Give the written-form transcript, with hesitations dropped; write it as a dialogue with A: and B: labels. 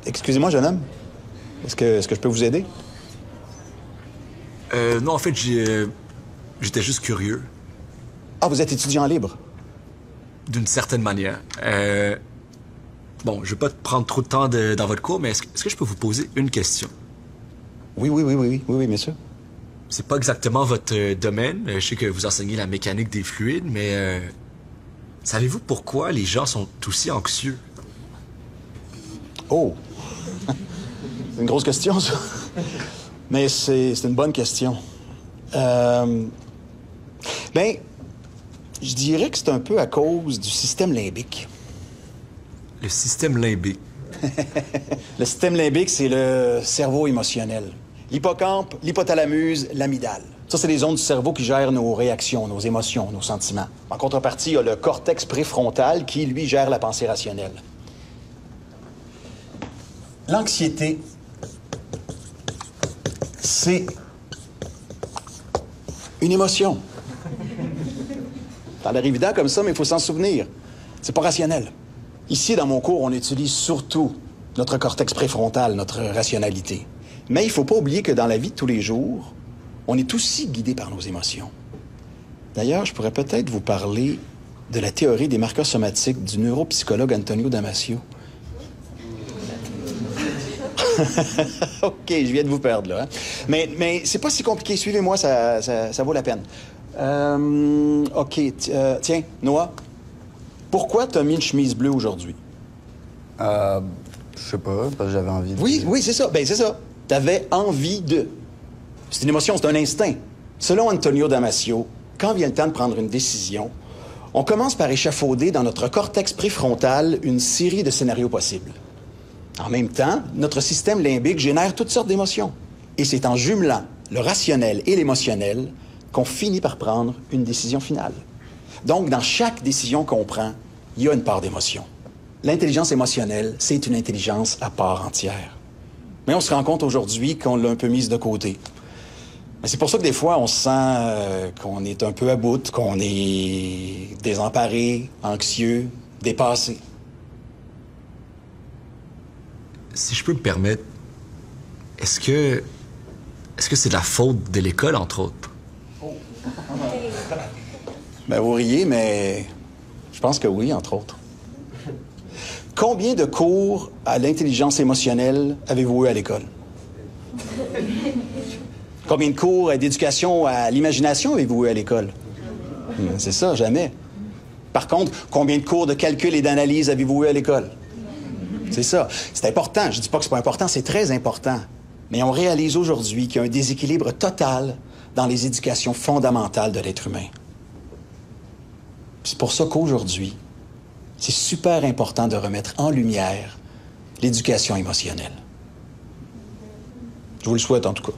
A: Excusez-moi, jeune homme. Est-ce que je peux vous aider?
B: Non, en fait, j'étais juste curieux,
A: Ah, vous êtes étudiant libre.
B: d'une certaine manière. Bon, je vais pas te prendre trop de temps dans votre cours, mais est-ce que je peux vous poser une question?
A: Oui, monsieur.
B: C'est pas exactement votre domaine. Je sais que vous enseignez la mécanique des fluides, mais savez-vous pourquoi les gens sont aussi anxieux?
A: Oh! C'est une grosse question, ça. Mais c'est une bonne question. Ben, je dirais que c'est un peu à cause du système limbique.
B: Le système limbique.
A: Le système limbique, c'est le cerveau émotionnel. L'hippocampe, l'hypothalamus, l'amygdale. Ça, c'est les zones du cerveau qui gèrent nos réactions, nos émotions, nos sentiments. En contrepartie, il y a le cortex préfrontal qui, lui, gère la pensée rationnelle. L'anxiété, c'est une émotion. Ça a l'air évident comme ça, mais il faut s'en souvenir. C'est pas rationnel. Ici, dans mon cours, on utilise surtout notre cortex préfrontal, notre rationalité. Mais il ne faut pas oublier que dans la vie de tous les jours, on est aussi guidé par nos émotions. D'ailleurs, je pourrais peut-être vous parler de la théorie des marqueurs somatiques du neuropsychologue Antonio Damasio. OK, je viens de vous perdre, là. Hein? Mais c'est pas si compliqué. Suivez-moi, ça vaut la peine. OK, tiens, Noah, pourquoi t'as mis une chemise bleue aujourd'hui?
C: Je sais pas, parce que j'avais envie de...
A: Oui, c'est ça. Ben, c'est ça. T'avais envie de. C'est une émotion, c'est un instinct. Selon Antonio Damasio, quand vient le temps de prendre une décision, on commence par échafauder dans notre cortex préfrontal une série de scénarios possibles. En même temps, notre système limbique génère toutes sortes d'émotions. Et c'est en jumelant le rationnel et l'émotionnel qu'on finit par prendre une décision finale. Donc, dans chaque décision qu'on prend, il y a une part d'émotion. L'intelligence émotionnelle, c'est une intelligence à part entière. Mais on se rend compte aujourd'hui qu'on l'a un peu mise de côté. Mais c'est pour ça que des fois, on se sent qu'on est un peu à bout, qu'on est désemparé, anxieux, dépassé.
B: Si je peux me permettre, est-ce que c'est de la faute de l'école, entre autres?
A: Ben, vous riez, mais je pense que oui, entre autres. Combien de cours à l'intelligence émotionnelle avez-vous eu à l'école? Combien de cours d'éducation à l'imagination avez-vous eu à l'école? C'est ça, jamais. Par contre, combien de cours de calcul et d'analyse avez-vous eu à l'école? C'est ça. C'est important. Je dis pas que c'est pas important, c'est très important. Mais on réalise aujourd'hui qu'il y a un déséquilibre total dans les éducations fondamentales de l'être humain. C'est pour ça qu'aujourd'hui, c'est super important de remettre en lumière l'éducation émotionnelle. Je vous le souhaite en tout cas.